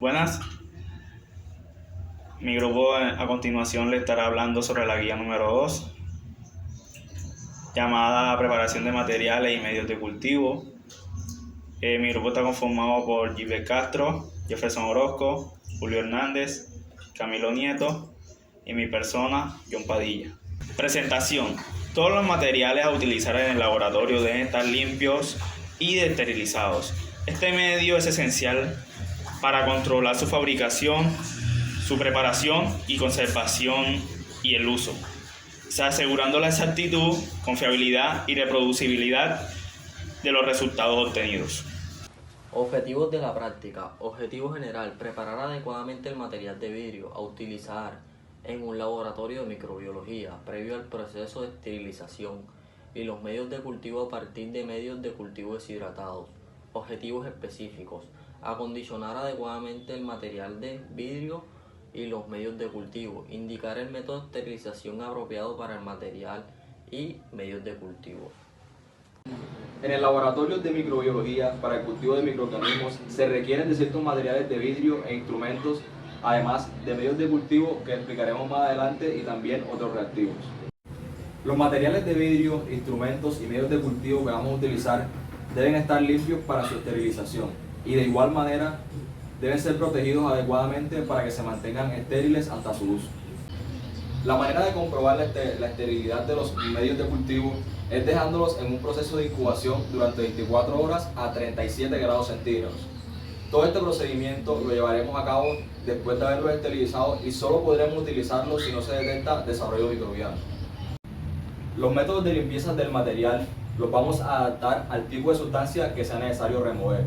Buenas, mi grupo a continuación le estará hablando sobre la guía número 2, llamada Preparación de materiales y medios de cultivo. Mi grupo está conformado por Gilbert Castro, Jefferson Orozco, Julio Hernández, Camilo Nieto y mi persona, John Padilla. Presentación. Todos los materiales a utilizar en el laboratorio deben estar limpios y esterilizados. Este medio es esencial para controlar su fabricación, su preparación y conservación y el uso, asegurando la exactitud, confiabilidad y reproducibilidad de los resultados obtenidos. Objetivos de la práctica. Objetivo general: preparar adecuadamente el material de vidrio a utilizar en un laboratorio de microbiología previo al proceso de esterilización y los medios de cultivo a partir de medios de cultivo deshidratados. Objetivos específicos: acondicionar adecuadamente el material de vidrio y los medios de cultivo, indicar el método de esterilización apropiado para el material y medios de cultivo. En el laboratorio de microbiología para el cultivo de microorganismos se requieren de ciertos materiales de vidrio e instrumentos, además de medios de cultivo que explicaremos más adelante y también otros reactivos. Los materiales de vidrio, instrumentos y medios de cultivo que vamos a utilizar deben estar limpios para su esterilización y de igual manera deben ser protegidos adecuadamente para que se mantengan estériles hasta su uso. La manera de comprobar la esterilidad de los medios de cultivo es dejándolos en un proceso de incubación durante 24 horas a 37 grados centígrados. Todo este procedimiento lo llevaremos a cabo después de haberlos esterilizado y solo podremos utilizarlos si no se detecta desarrollo microbiano. Los métodos de limpieza del material los vamos a adaptar al tipo de sustancia que sea necesario remover.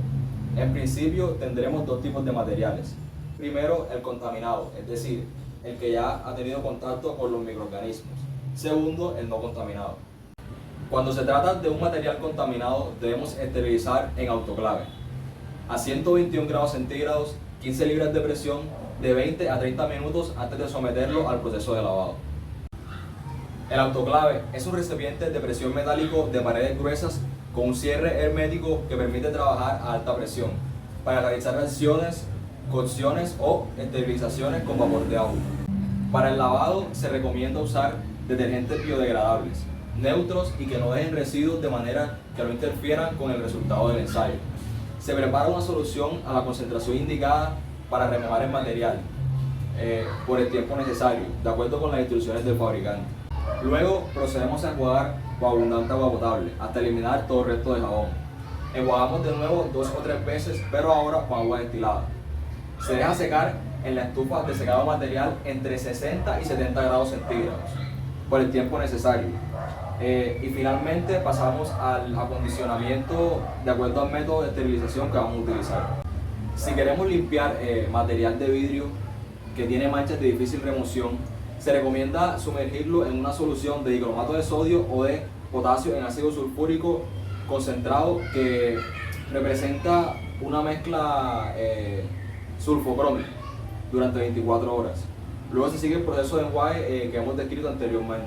En principio tendremos dos tipos de materiales. Primero, el contaminado, es decir, el que ya ha tenido contacto con los microorganismos. Segundo, el no contaminado. Cuando se trata de un material contaminado, debemos esterilizar en autoclave a 121 grados centígrados, 15 libras de presión, de 20 a 30 minutos antes de someterlo al proceso de lavado. El autoclave es un recipiente de presión metálico de paredes gruesas con un cierre hermético que permite trabajar a alta presión para realizar reacciones, cocciones o esterilizaciones con vapor de agua. Para el lavado se recomienda usar detergentes biodegradables, neutros y que no dejen residuos de manera que no interfieran con el resultado del ensayo. Se prepara una solución a la concentración indicada para remojar el material por el tiempo necesario, de acuerdo con las instrucciones del fabricante. Luego procedemos a enjuagar con abundante agua potable hasta eliminar todo el resto de jabón. Enjuagamos de nuevo 2 o 3 veces, pero ahora con agua destilada. Se deja secar en la estufa de secado material entre 60 y 70 grados centígrados por el tiempo necesario. Y finalmente pasamos al acondicionamiento de acuerdo al método de esterilización que vamos a utilizar. Si queremos limpiar material de vidrio que tiene manchas de difícil remoción, se recomienda sumergirlo en una solución de dicromato de sodio o de potasio en ácido sulfúrico concentrado que representa una mezcla sulfocrómica durante 24 horas. Luego se sigue el proceso de enjuague que hemos descrito anteriormente.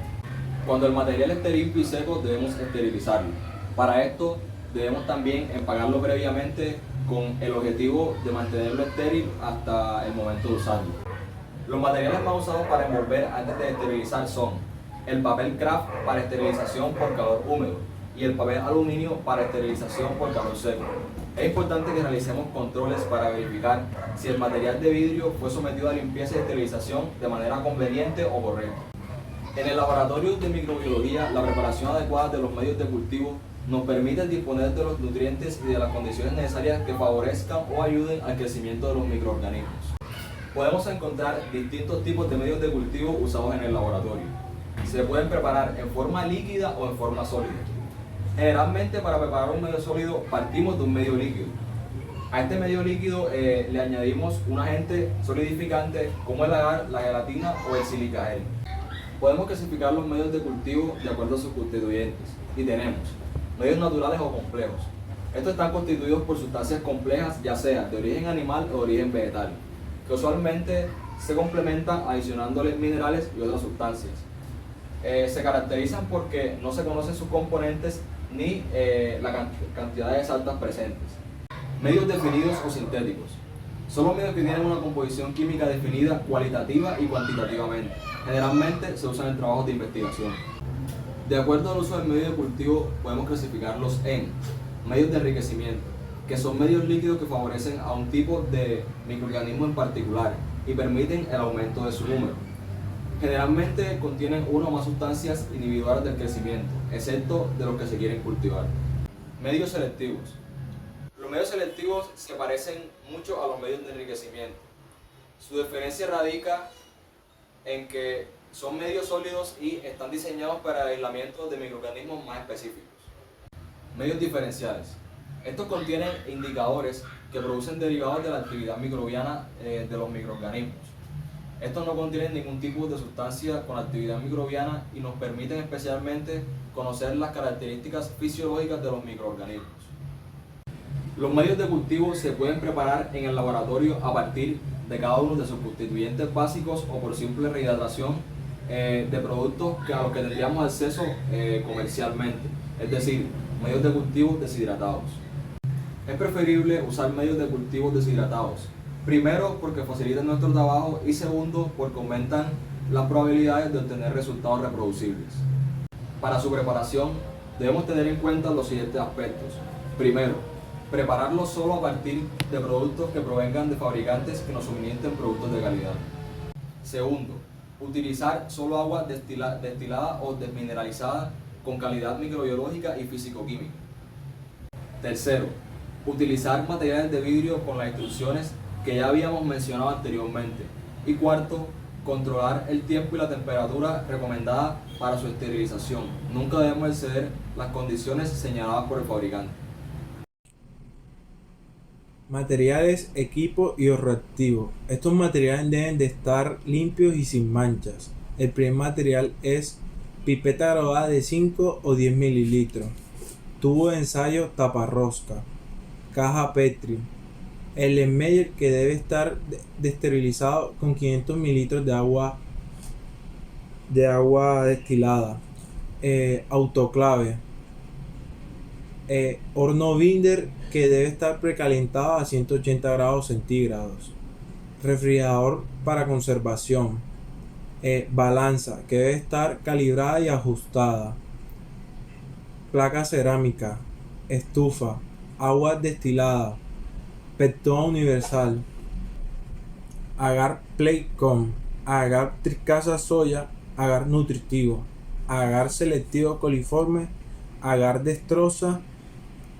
Cuando el material esté limpio y seco debemos esterilizarlo. Para esto debemos también empacarlo previamente con el objetivo de mantenerlo estéril hasta el momento de usarlo. Los materiales más usados para envolver antes de esterilizar son el papel craft para esterilización por calor húmedo y el papel aluminio para esterilización por calor seco. Es importante que realicemos controles para verificar si el material de vidrio fue sometido a limpieza y esterilización de manera conveniente o correcta. En el laboratorio de microbiología, la preparación adecuada de los medios de cultivo nos permite disponer de los nutrientes y de las condiciones necesarias que favorezcan o ayuden al crecimiento de los microorganismos. Podemos encontrar distintos tipos de medios de cultivo usados en el laboratorio. Se pueden preparar en forma líquida o en forma sólida. Generalmente para preparar un medio sólido partimos de un medio líquido. A este medio líquido le añadimos un agente solidificante como el agar, la gelatina o el silicagel. Podemos clasificar los medios de cultivo de acuerdo a sus constituyentes y tenemos medios naturales o complejos. Estos están constituidos por sustancias complejas, ya sea de origen animal o de origen vegetal, que usualmente se complementan adicionándoles minerales y otras sustancias. Se caracterizan porque no se conocen sus componentes ni la cantidad de saltas presentes. Medios definidos o sintéticos Son los medios que tienen una composición química definida cualitativa y cuantitativamente. Generalmente se usan en trabajos de investigación. De acuerdo al uso del medio de cultivo, podemos clasificarlos en medios de enriquecimiento, que son medios líquidos que favorecen a un tipo de microorganismo en particular y permiten el aumento de su número. Generalmente contienen una o más sustancias inhibidoras del crecimiento, excepto de los que se quieren cultivar. Medios selectivos. Los medios selectivos se parecen mucho a los medios de enriquecimiento. Su diferencia radica en que son medios sólidos y están diseñados para el aislamiento de microorganismos más específicos. Medios diferenciales. Estos contienen indicadores que producen derivados de la actividad microbiana de los microorganismos. Estos no contienen ningún tipo de sustancia con actividad microbiana y nos permiten especialmente conocer las características fisiológicas de los microorganismos. Los medios de cultivo se pueden preparar en el laboratorio a partir de cada uno de sus constituyentes básicos o por simple rehidratación de productos a los que tendríamos acceso comercialmente, es decir, medios de cultivo deshidratados. Es preferible usar medios de cultivo deshidratados, primero porque facilitan nuestro trabajo y segundo porque aumentan las probabilidades de obtener resultados reproducibles. Para su preparación debemos tener en cuenta los siguientes aspectos. Primero, prepararlos solo a partir de productos que provengan de fabricantes que nos suministren productos de calidad. Segundo, utilizar solo agua destilada o desmineralizada con calidad microbiológica y físico-química. Tercero, utilizar materiales de vidrio con las instrucciones que ya habíamos mencionado anteriormente. Y cuarto, controlar el tiempo y la temperatura recomendada para su esterilización. Nunca debemos exceder las condiciones señaladas por el fabricante. Materiales, equipo y reactivos. Estos materiales deben de estar limpios y sin manchas. El primer material es pipeta graduada de 5 o 10 mililitros, tubo de ensayo taparrosca, caja Petri, el Erlenmeyer que debe estar desterilizado con 500 mililitros de agua destilada, autoclave, horno Binder que debe estar precalentado a 180 grados centígrados, refrigerador para conservación, balanza que debe estar calibrada y ajustada, placa cerámica, estufa, agua destilada, petón universal, agar Playcom, agar tricasa soya, agar nutritivo, agar selectivo coliforme, agar destroza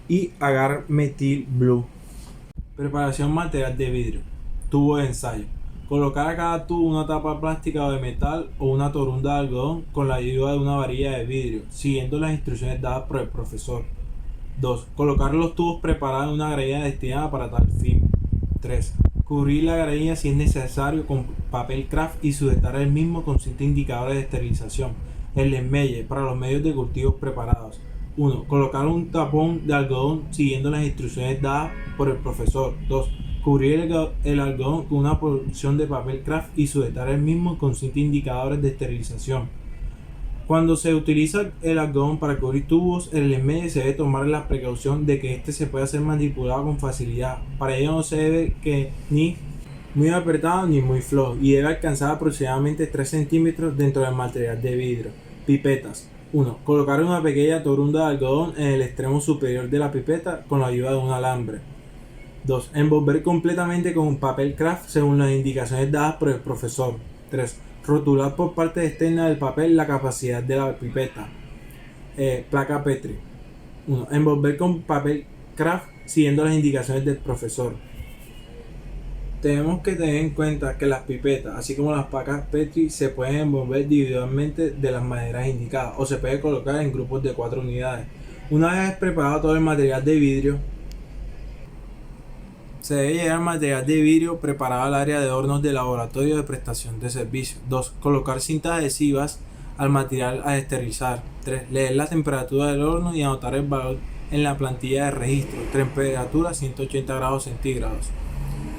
y agar metil blue. Preparación material de vidrio. Tubo de ensayo. Colocar a cada tubo una tapa plástica o de metal o una torunda de algodón con la ayuda de una varilla de vidrio, siguiendo las instrucciones dadas por el profesor. 2. Colocar los tubos preparados en una gravilla destinada para tal fin. 3. Cubrir la gravilla si es necesario con papel craft y sujetar el mismo con cinta indicadora de esterilización. El Erlenmeyer para los medios de cultivo preparados. 1. Colocar un tapón de algodón siguiendo las instrucciones dadas por el profesor. 2. Cubrir el algodón con una porción de papel craft y sujetar el mismo con cinta indicadores de esterilización. Cuando se utiliza el algodón para cubrir tubos, el Erlenmeyer se debe tomar la precaución de que este se pueda ser manipulado con facilidad. Para ello no se debe que ni muy apretado ni muy flojo y debe alcanzar aproximadamente 3 centímetros dentro del material de vidrio. Pipetas. 1. Colocar una pequeña torunda de algodón en el extremo superior de la pipeta con la ayuda de un alambre. 2. Envolver completamente con un papel craft según las indicaciones dadas por el profesor. 3. Rotular por parte externa del papel la capacidad de la pipeta. Placa Petri. 1. Envolver con papel craft siguiendo las indicaciones del profesor. Tenemos que tener en cuenta que las pipetas, así como las placas Petri, se pueden envolver individualmente de las maneras indicadas o se puede colocar en grupos de 4 unidades. Una vez preparado todo el material de vidrio, se debe llevar material de vidrio preparado al área de hornos de laboratorio de prestación de servicios. 2. Colocar cintas adhesivas al material a esterilizar. 3. Leer la temperatura del horno y anotar el valor en la plantilla de registro. Temperatura 180 grados centígrados.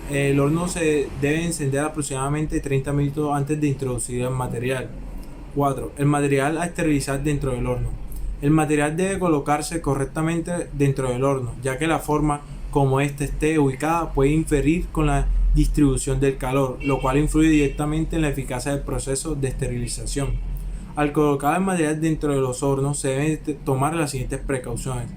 El horno se debe encender aproximadamente 30 minutos antes de introducir el material. 4. El material a esterilizar dentro del horno. El material debe colocarse correctamente dentro del horno, ya que la forma como éste esté ubicada puede inferir con la distribución del calor, lo cual influye directamente en la eficacia del proceso de esterilización. Al colocar el material dentro de los hornos se deben tomar las siguientes precauciones.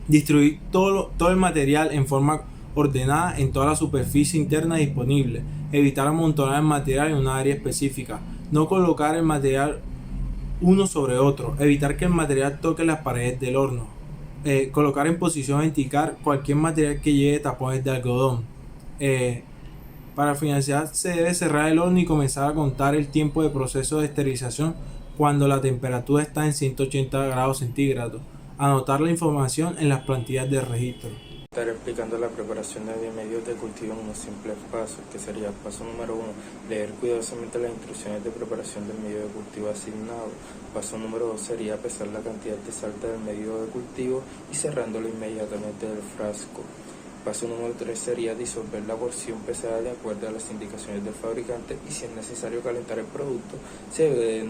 Distribuir todo el material en forma ordenada en toda la superficie interna disponible. Evitar amontonar el material en una área específica. No colocar el material uno sobre otro. Evitar que el material toque las paredes del horno. Colocar en posición vertical cualquier material que lleve tapones de algodón. Para finalizar, se debe cerrar el horno y comenzar a contar el tiempo de proceso de esterilización cuando la temperatura está en 180 grados centígrados. Anotar la información en las plantillas de registro. Estar explicando la preparación de medios de cultivo en unos simples pasos, que sería paso número 1, leer cuidadosamente las instrucciones de preparación del medio de cultivo asignado. Paso número 2 sería pesar la cantidad de sal del medio de cultivo y cerrándolo inmediatamente del frasco. Paso número 3 sería disolver la porción pesada de acuerdo a las indicaciones del fabricante y si es necesario calentar el producto,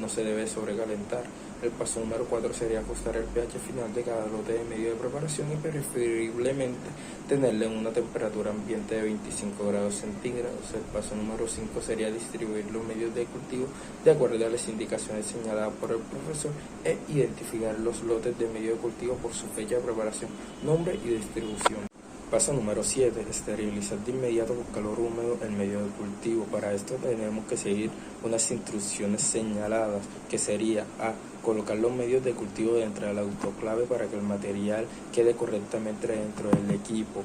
no se debe sobrecalentar. El paso número 4 sería ajustar el pH final de cada lote de medio de preparación y preferiblemente tenerle en una temperatura ambiente de 25 grados centígrados. El paso número 5 sería distribuir los medios de cultivo de acuerdo a las indicaciones señaladas por el profesor e identificar los lotes de medio de cultivo por su fecha de preparación, nombre y distribución. Paso número 7. Esterilizar de inmediato con calor húmedo el medio de cultivo. Para esto tenemos que seguir unas instrucciones señaladas, que sería A. Colocar los medios de cultivo dentro del autoclave para que el material quede correctamente dentro del equipo.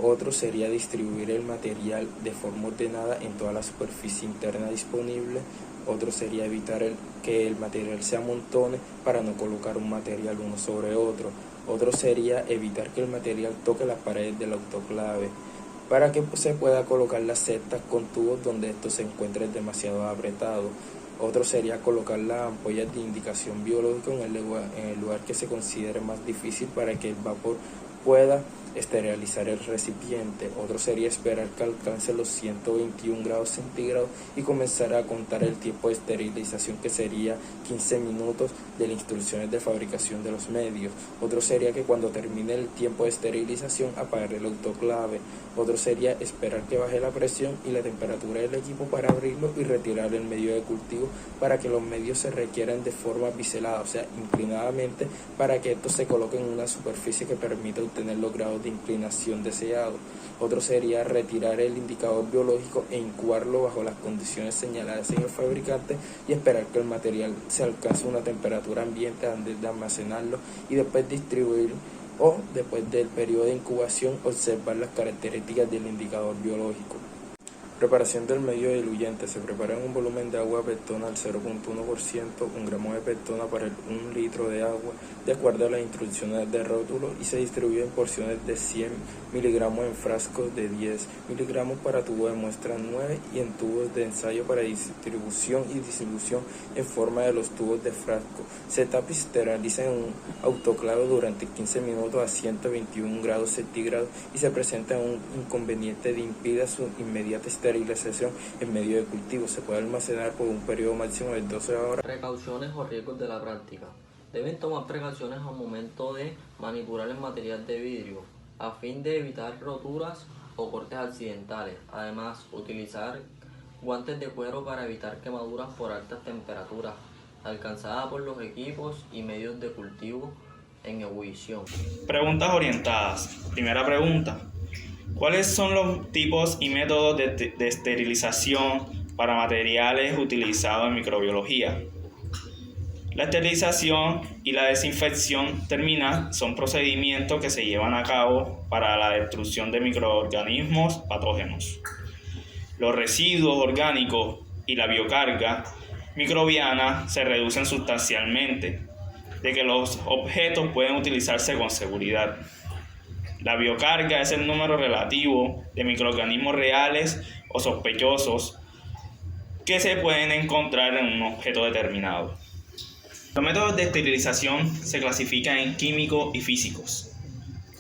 Otro sería distribuir el material de forma ordenada en toda la superficie interna disponible. Otro sería evitar que el material se amontone para no colocar un material uno sobre otro. Otro sería evitar que el material toque las paredes del autoclave para que se pueda colocar las cestas con tubos donde esto se encuentre demasiado apretado. Otro sería colocar las ampollas de indicación biológica en el lugar que se considere más difícil para que el vapor pueda esterilizar el recipiente. Otro sería esperar que alcance los 121 grados centígrados y comenzar a contar el tiempo de esterilización, que sería 15 minutos de las instrucciones de fabricación de los medios. Otro sería que cuando termine el tiempo de esterilización apagar el autoclave. Otro sería esperar que baje la presión y la temperatura del equipo para abrirlo y retirar el medio de cultivo para que los medios se requieran de forma biselada, o sea, inclinadamente, para que estos se coloquen en una superficie que permita obtener los grados de inclinación deseados. Otro sería retirar el indicador biológico e incubarlo bajo las condiciones señaladas en el fabricante y esperar que el material se alcance una temperatura ambiente antes de almacenarlo y después distribuir, o después del periodo de incubación observar las características del indicador biológico. Preparación del medio diluyente. Se prepara en un volumen de agua pectona al 0.1%, 1 gramo de pectona para el 1 litro de agua, de acuerdo a las instrucciones de rótulo, y se distribuye en porciones de 100 miligramos en frascos de 10 miligramos para tubos de muestra 9 y en tubos de ensayo para distribución y distribución en forma de los tubos de frasco. Se tapa y se esteriliza en un autoclave durante 15 minutos a 121 grados centígrados y se presenta un inconveniente de impida su inmediata esterilización en medio de cultivo. Se puede almacenar por un periodo máximo de 12 horas. Precauciones o riesgos de la práctica. Deben tomar precauciones al momento de manipular el material de vidrio a fin de evitar roturas o cortes accidentales. Además, utilizar guantes de cuero para evitar quemaduras por altas temperaturas alcanzadas por los equipos y medios de cultivo en ebullición. Preguntas orientadas. Primera pregunta. ¿Cuáles son los tipos y métodos de esterilización para materiales utilizados en microbiología? La esterilización y la desinfección terminal son procedimientos que se llevan a cabo para la destrucción de microorganismos patógenos. Los residuos orgánicos y la biocarga microbiana se reducen sustancialmente, de que los objetos pueden utilizarse con seguridad. La biocarga es el número relativo de microorganismos reales o sospechosos que se pueden encontrar en un objeto determinado. Los métodos de esterilización se clasifican en químicos y físicos,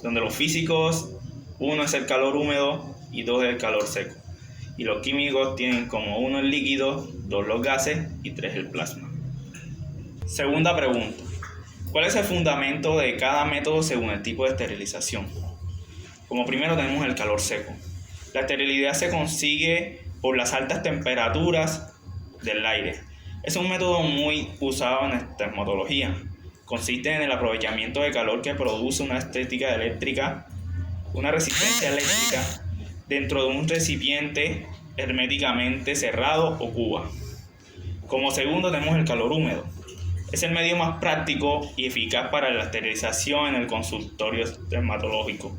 donde los físicos, 1 es el calor húmedo y 2 es el calor seco, y los químicos tienen como 1 el líquido, 2 los gases y 3 el plasma. Segunda pregunta. ¿Cuál es el fundamento de cada método según el tipo de esterilización? Como primero tenemos el calor seco. La esterilidad se consigue por las altas temperaturas del aire. Es un método muy usado en termotología. Consiste en el aprovechamiento de calor que produce una resistencia eléctrica dentro de un recipiente herméticamente cerrado o cuba. Como segundo tenemos el calor húmedo. Es el medio más práctico y eficaz para la esterilización en el consultorio dermatológico.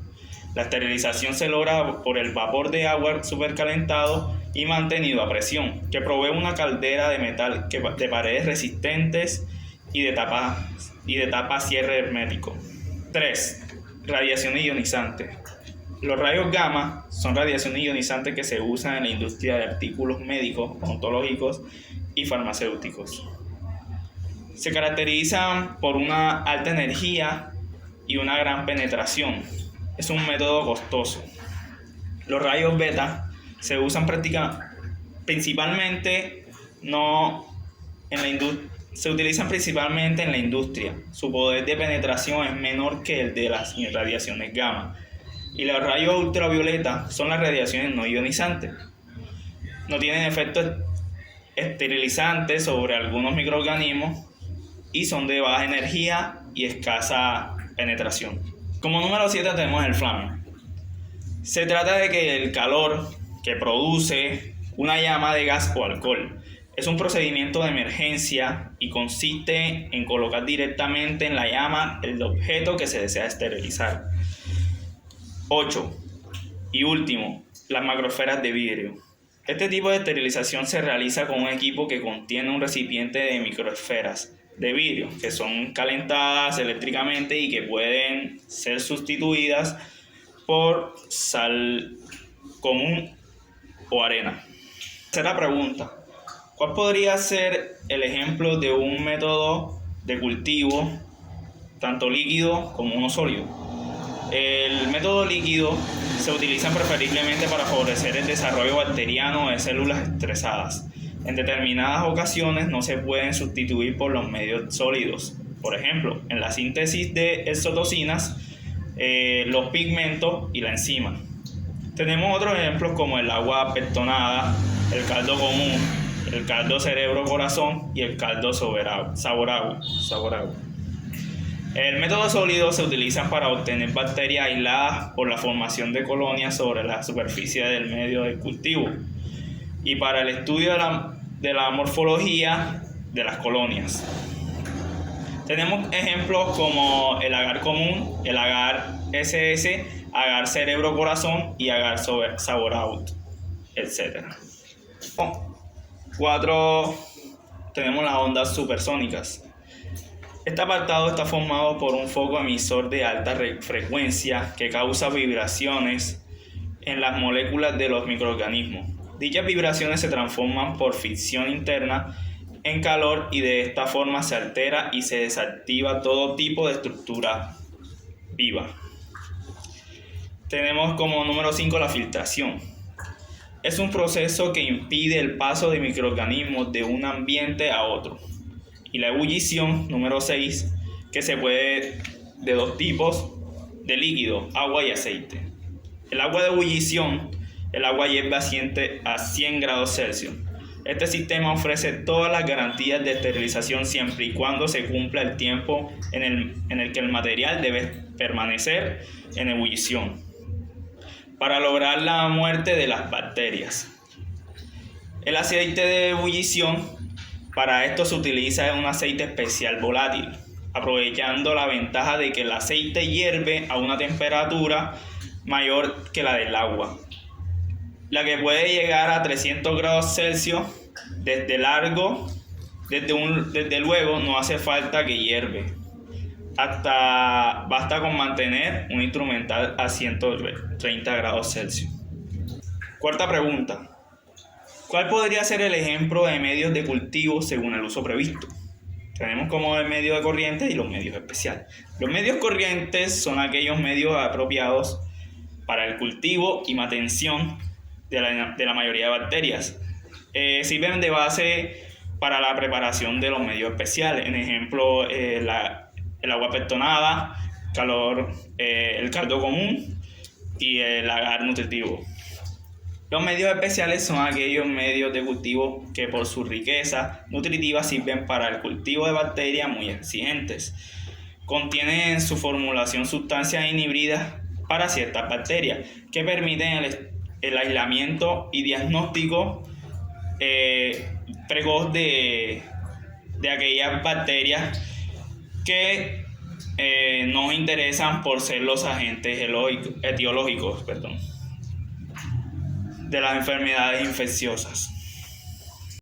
La esterilización se logra por el vapor de agua supercalentado y mantenido a presión, que provee una caldera de metal de paredes resistentes y de tapa cierre hermético. 3. Radiación ionizante. Los rayos gamma son radiaciones ionizantes que se usan en la industria de artículos médicos, odontológicos y farmacéuticos. Se caracterizan por una alta energía y una gran penetración. Es un método costoso. Los rayos beta se usan principalmente se utilizan principalmente en la industria. Su poder de penetración es menor que el de las radiaciones gamma. Y los rayos ultravioleta son las radiaciones no ionizantes. No tienen efectos esterilizantes sobre algunos microorganismos y son de baja energía y escasa penetración. Como número 7 tenemos el flameo. Se trata de que el calor que produce una llama de gas o alcohol es un procedimiento de emergencia y consiste en colocar directamente en la llama el objeto que se desea esterilizar. 8. Y último, las macroesferas de vidrio. Este tipo de esterilización se realiza con un equipo que contiene un recipiente de microesferas de vidrio que son calentadas eléctricamente y que pueden ser sustituidas por sal común o arena. Tercera pregunta: ¿cuál podría ser el ejemplo de un método de cultivo tanto líquido como uno sólido? El método líquido se utiliza preferiblemente para favorecer el desarrollo bacteriano de células estresadas. En determinadas ocasiones no se pueden sustituir por los medios sólidos. Por ejemplo, en la síntesis de exotocinas, los pigmentos y la enzima. Tenemos otros ejemplos como el agua pectonada, el caldo común, el caldo cerebro-corazón y el caldo sabor-agua. El método sólido se utiliza para obtener bacterias aisladas por la formación de colonias sobre la superficie del medio de cultivo y para el estudio de la morfología de las colonias. Tenemos ejemplos como el agar común, el agar SS, agar cerebro-corazón y agar sabor-agua, etc. 4. Tenemos las ondas supersónicas. Este apartado está formado por un foco emisor de alta frecuencia que causa vibraciones en las moléculas de los microorganismos. Dichas vibraciones se transforman por fricción interna en calor y de esta forma se altera y se desactiva todo tipo de estructura viva. Tenemos como número 5 la filtración. Es un proceso que impide el paso de microorganismos de un ambiente a otro. Y la ebullición, número 6, que se puede de dos tipos de líquido, agua y aceite. El agua de ebullición, el agua hierve a 100 grados Celsius. Este sistema ofrece todas las garantías de esterilización siempre y cuando se cumpla el tiempo en el que el material debe permanecer en ebullición para lograr la muerte de las bacterias. El aceite de ebullición, para esto se utiliza un aceite especial volátil, aprovechando la ventaja de que el aceite hierve a una temperatura mayor que la del agua, la que puede llegar a 300 grados Celsius. Desde luego no hace falta que hierve, basta con mantener un instrumental a 130 grados Celsius. Cuarta pregunta: ¿cuál podría ser el ejemplo de medios de cultivo según el uso previsto? Tenemos como el medio de corriente y los medios especiales. Los medios corrientes son aquellos medios apropiados para el cultivo y mantención de la mayoría de bacterias. Sirven de base para la preparación de los medios especiales. En ejemplo, el agua pectonada, el caldo común y el agar nutritivo. Los medios especiales son aquellos medios de cultivo que por su riqueza nutritiva sirven para el cultivo de bacterias muy exigentes. Contienen en su formulación sustancias inhibidas para ciertas bacterias que permiten el aislamiento y diagnóstico precoz de aquellas bacterias que nos interesan por ser los agentes etiológicos de las enfermedades infecciosas.